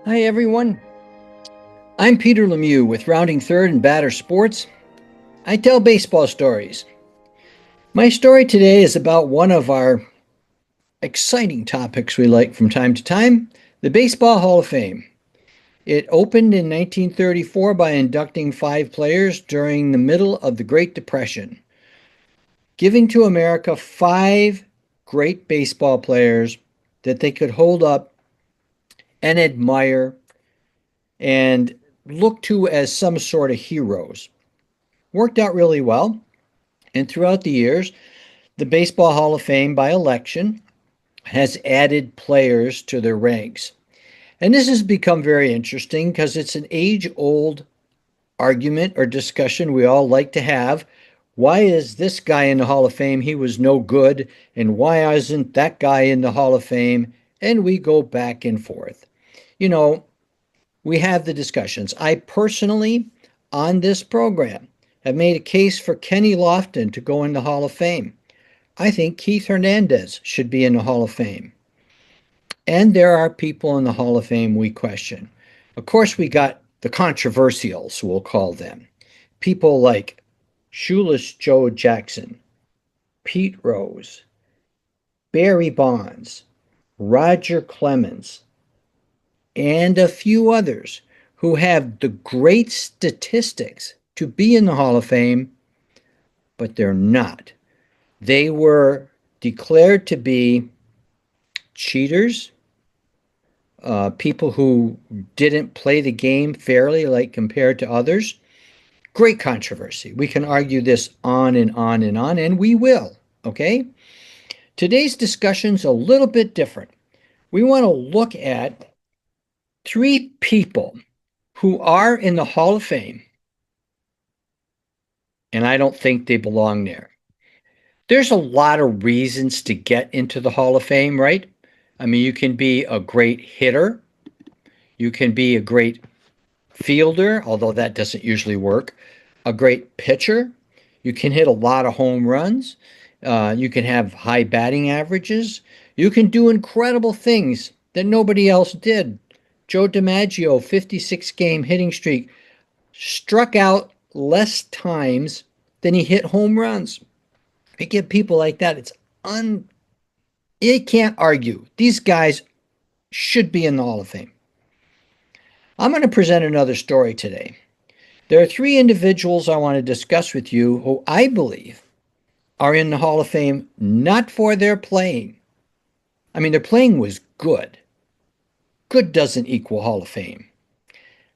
Hi, everyone. I'm Peter Lemieux with Rounding Third and Batter Sports. I tell baseball stories. My story today is about one of our exciting topics we like from time to time, the Baseball Hall of Fame. It opened in 1934 by inducting 5 players during the middle of the Great Depression, giving to America 5 great baseball players that they could hold up and admire and look to as some sort of heroes. Worked out really well. And throughout the years, the Baseball Hall of Fame by election has added players to their ranks. And this has become very interesting because it's an age old argument or discussion we all like to have. Why is this guy in the Hall of Fame? He was no good. And why isn't that guy in the Hall of Fame? And we go back and forth. You know, we have the discussions. I personally, on this program, have made a case for Kenny Lofton to go in the Hall of Fame. I think Keith Hernandez should be in the Hall of Fame. And there are people in the Hall of Fame we question. Of course, we got the controversials, we'll call them. People like Shoeless Joe Jackson, Pete Rose, Barry Bonds, Roger Clemens, and a few others who have the great statistics to be in the Hall of Fame, but they're not. They were declared to be cheaters, people who didn't play the game fairly, like compared to others. Great controversy. We can argue this on and on and on, and we will, okay? Today's discussion's a little bit different. We want to look at 3 people who are in the Hall of Fame, and I don't think they belong there. There's a lot of reasons to get into the Hall of Fame, right? I mean, you can be a great hitter, you can be a great fielder, although that doesn't usually work, a great pitcher, you can hit a lot of home runs, you can have high batting averages, you can do incredible things that nobody else did. Joe DiMaggio, 56 game hitting streak, struck out less times than he hit home runs. You get people like that, it can't argue. These guys should be in the Hall of Fame. I'm going to present another story today. There are 3 individuals I want to discuss with you who I believe are in the Hall of Fame not for their playing. I mean, their playing was good. Good doesn't equal Hall of Fame.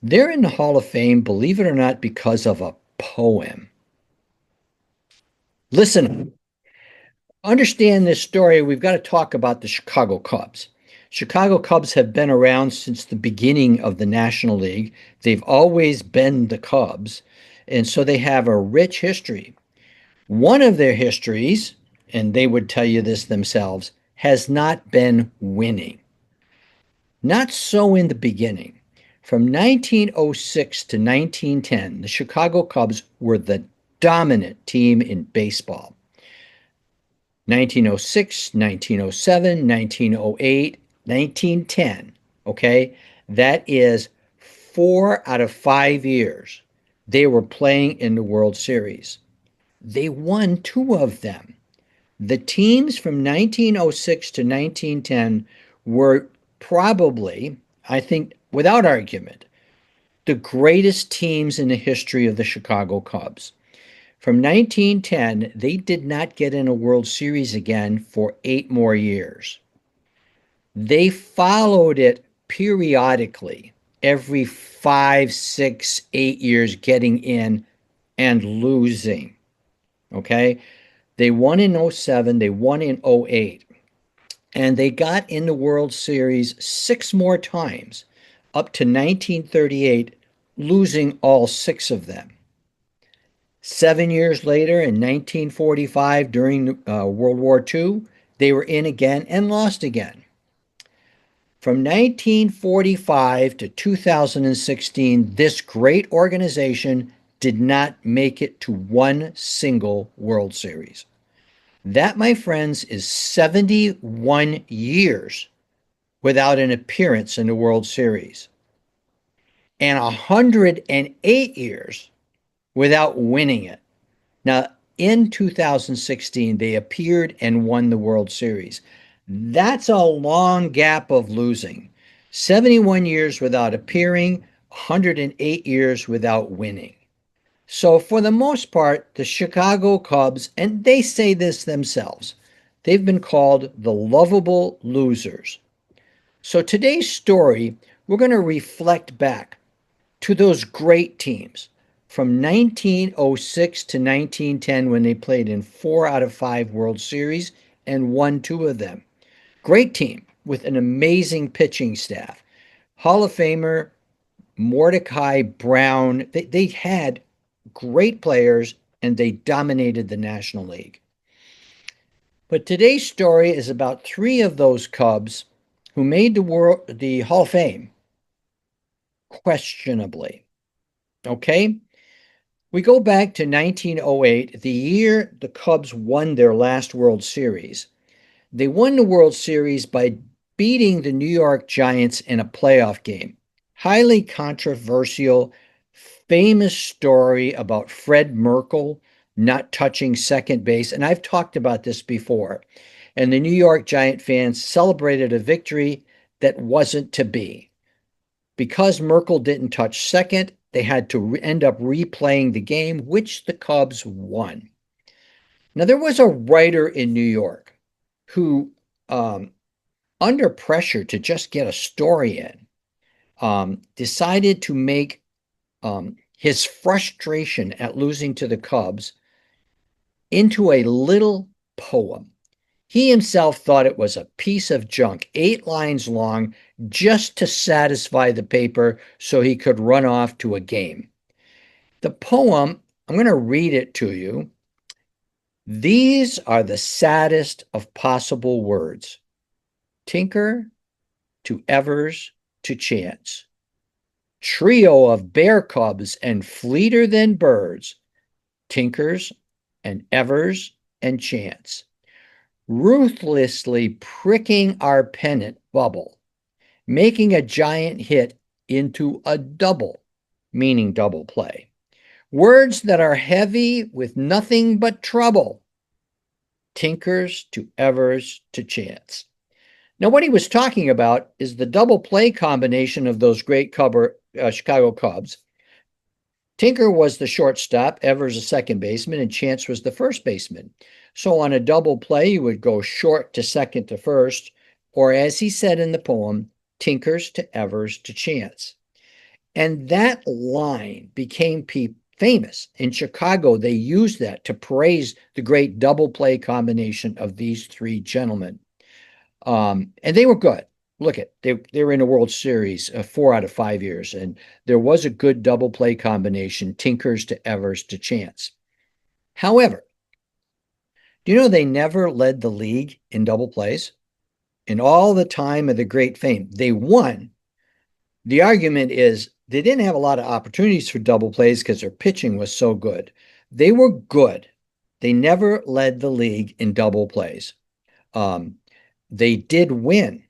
They're in the Hall of Fame, believe it or not, because of a poem. Listen, understand this story, we've got to talk about the Chicago Cubs. Chicago Cubs have been around since the beginning of the National League. They've always been the Cubs, and so they have a rich history. One of their histories, and they would tell you this themselves, has not been winning. Not so in the beginning. From 1906 to 1910, the Chicago Cubs were the dominant team in baseball. 1906, 1907, 1908, 1910. Okay? That is 4 out of 5 years they were playing in the World Series. They won 2 of them. The teams from 1906 to 1910 were probably, I think, without argument, the greatest teams in the history of the Chicago Cubs. From 1910, they did not get in a World Series again for 8 more years. They followed it periodically, every 5, 6, 8 years, getting in and losing. Okay? They won in 07, they won in 08, and they got in the World Series 6 more times, up to 1938, losing all 6 of them. 7 years later, in 1945, during World War II, they were in again and lost again. From 1945 to 2016, this great organization did not make it to one single World Series. That, my friends, is 71 years without an appearance in the World Series, and 108 years without winning it. Now, in 2016, they appeared and won the World Series. That's a long gap of losing. 71 years without appearing, 108 years without winning. So, for the most part, the Chicago Cubs, and they say this themselves, they've been called the lovable losers. So, today's story, we're going to reflect back to those great teams from 1906 to 1910 when they played in 4 out of 5 World Series and won 2 of them. Great team with an amazing pitching staff. Hall of Famer Mordecai Brown, they had great players and they dominated the National League. But today's story is about 3 of those Cubs who made the Hall of Fame questionably. Okay? We go back to 1908, the year the Cubs won their last World Series. They won the World Series by beating the New York Giants in a playoff game. Highly controversial, famous story about Fred Merkle not touching second base. And I've talked about this before. And the New York Giant fans celebrated a victory that wasn't to be. Because Merkle didn't touch second, they had to end up replaying the game, which the Cubs won. Now, there was a writer in New York who, under pressure to just get a story in, decided to make his frustration at losing to the Cubs into a little poem. He himself thought it was a piece of junk, 8 lines long, just to satisfy the paper so he could run off to a game. The poem, I'm going to read it to you. These are the saddest of possible words. Tinker to Evers to Chance. Trio of bear cubs and fleeter than birds. Tinkers and Evers and Chance. Ruthlessly pricking our pennant bubble, making a giant hit into a double, meaning double play. Words that are heavy with nothing but trouble. Tinkers to Evers to Chance. Now, what he was talking about is the double play combination of those great Chicago Cubs. Tinker was the shortstop, Evers a second baseman, and Chance was the first baseman. So on a double play, you would go short to second to first, or as he said in the poem, Tinkers to Evers to Chance. And that line became famous. In Chicago, they used that to praise the great double play combination of these 3 gentlemen. And they were good. Look at, they were in a World Series 4 out of 5 years, and there was a good double play combination, Tinkers to Evers to Chance. However, do you know they never led the league in double plays? In all the time of the great fame, they won. The argument is they didn't have a lot of opportunities for double plays because their pitching was so good. They were good. They never led the league in double plays. They did win.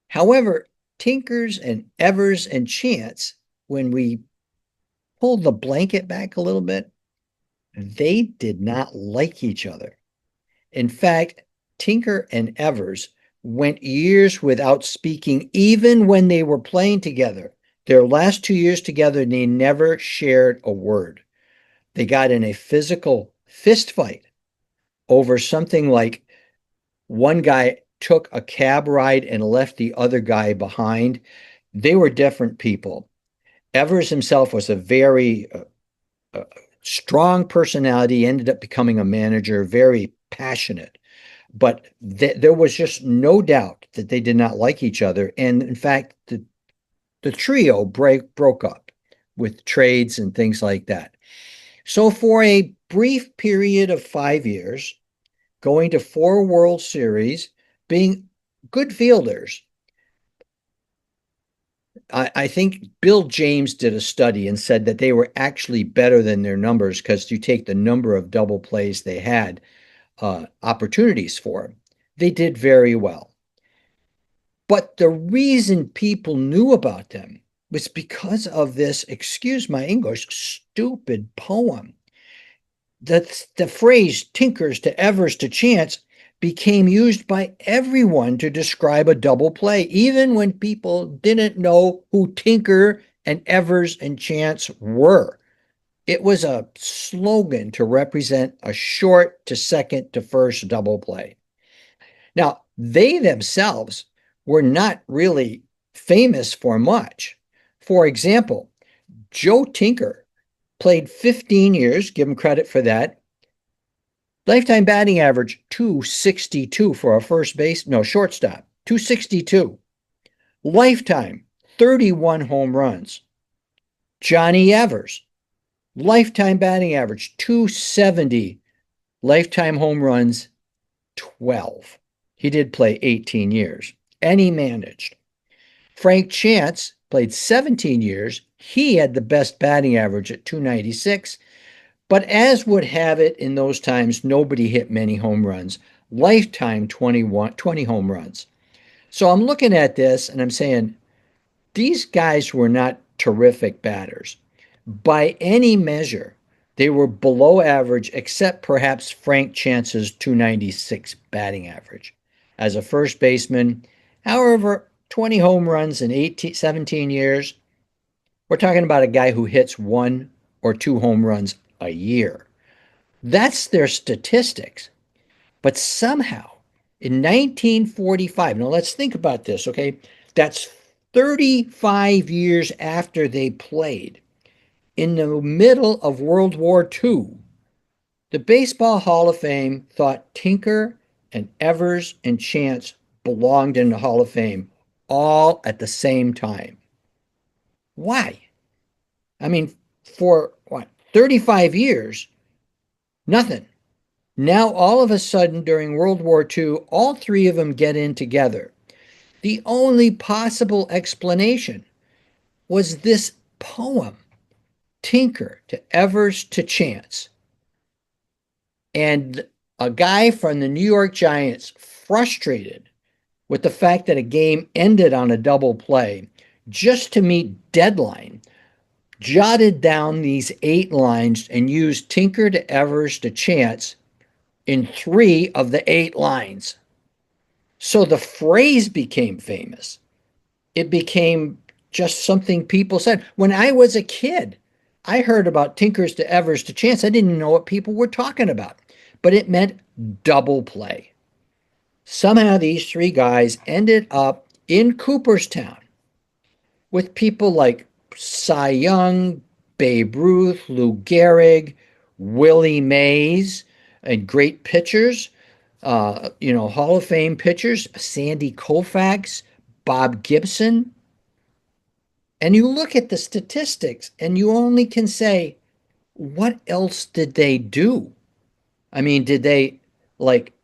However, Tinkers and Evers and Chance, when we pulled the blanket back a little bit, they did not like each other. In fact, Tinker and Evers went years without speaking, even when they were playing together. Their last 2 years together, they never shared a word. They got in a physical fist fight over something like one guy took a cab ride and left the other guy behind. They were different people. Evers himself was a very strong personality, ended up becoming a manager, very passionate. But there was just no doubt that they did not like each other. And in fact, the trio broke up with trades and things like that. So for a brief period of 5 years, going to 4 World Series, being good fielders, I think Bill James did a study and said that they were actually better than their numbers because you take the number of double plays they had opportunities for. They did very well. But the reason people knew about them was because of this, excuse my English, stupid poem. The phrase tinkers to Evers to chance became used by everyone to describe a double play, even when people didn't know who Tinker and Evers and Chance were. It was a slogan to represent a short to second to first double play. Now, they themselves were not really famous for much. For example, Joe Tinker played 15 years, give him credit for that. Lifetime batting average 262 for a shortstop, 262. Lifetime 31 home runs. Johnny Evers, lifetime batting average 270, lifetime home runs 12. He did play 18 years, and he managed. Frank Chance played 17 years. He had the best batting average at 296, but as would have it in those times, nobody hit many home runs. Lifetime 20 home runs. So I'm looking at this and I'm saying, these guys were not terrific batters. By any measure, they were below average, except perhaps Frank Chance's 296 batting average. As a first baseman, however, 20 home runs in 17 years, we're talking about a guy who hits 1 or 2 home runs a year. That's their statistics. But somehow, in 1945, now let's think about this, okay? That's 35 years after they played. In the middle of World War II, the Baseball Hall of Fame thought Tinker and Evers and Chance belonged in the Hall of Fame all at the same time. Why? I mean, for 35 years, nothing. Now, all of a sudden, during World War II, all three of them get in together. The only possible explanation was this poem, Tinker to Evers to Chance. And a guy from the New York Giants, frustrated with the fact that a game ended on a double play, just to meet deadline, jotted down these 8 lines and used Tinker to Evers to Chance in 3 of the 8 lines. So the phrase became famous. It became just something people said. When I was a kid, I heard about Tinkers to Evers to Chance. I didn't know what people were talking about, but it meant double play. Somehow these 3 guys ended up in Cooperstown with people like Cy Young, Babe Ruth, Lou Gehrig, Willie Mays, and great pitchers, Hall of Fame pitchers, Sandy Koufax, Bob Gibson. And you look at the statistics and you only can say, what else did they do? I mean, did they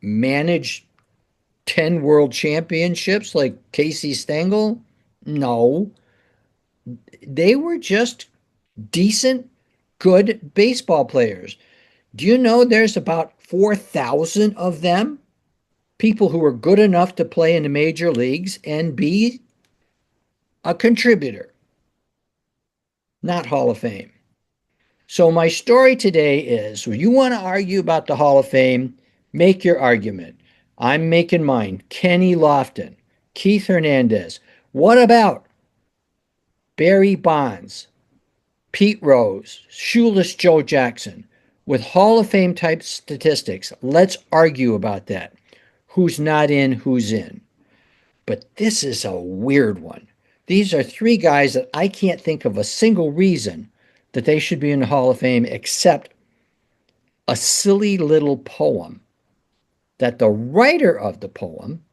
manage 10 world championships like Casey Stengel? No. They were just decent, good baseball players. Do you know there's about 4,000 of them? People who are good enough to play in the major leagues and be a contributor, not Hall of Fame. So my story today is, when you want to argue about the Hall of Fame, make your argument. I'm making mine. Kenny Lofton, Keith Hernandez. What about Barry Bonds, Pete Rose, Shoeless Joe Jackson? With Hall of Fame type statistics, let's argue about that. Who's not in, who's in. But this is a weird one. These are 3 guys that I can't think of a single reason that they should be in the Hall of Fame except a silly little poem that the writer of the poem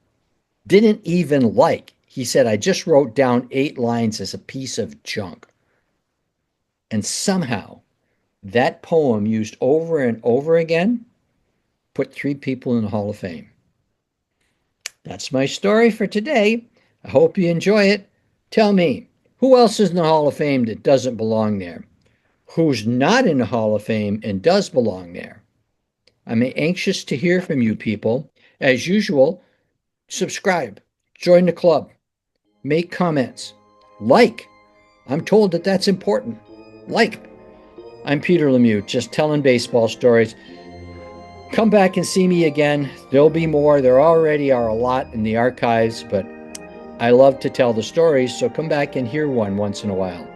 didn't even like. He said, I just wrote down 8 lines as a piece of junk. And somehow that poem, used over and over again, put 3 people in the Hall of Fame. That's my story for today. I hope you enjoy it. Tell me, who else is in the Hall of Fame that doesn't belong there? Who's not in the Hall of Fame and does belong there? I'm anxious to hear from you people. As usual, subscribe, join the club. make comments, like. I'm told that that's important. Like. I'm Peter Lemieux, just telling baseball stories. Come back and see me again. There'll be more. There already are a lot in the archives, but I love to tell the stories, so come back and hear one once in a while.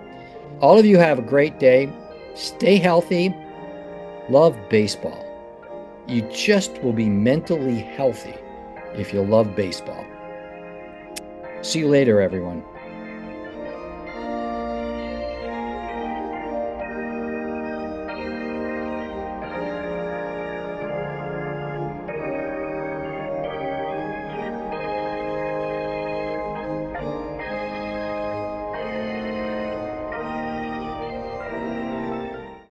All of you have a great day. Stay healthy. Love baseball. You just will be mentally healthy if you love baseball. See you later, everyone.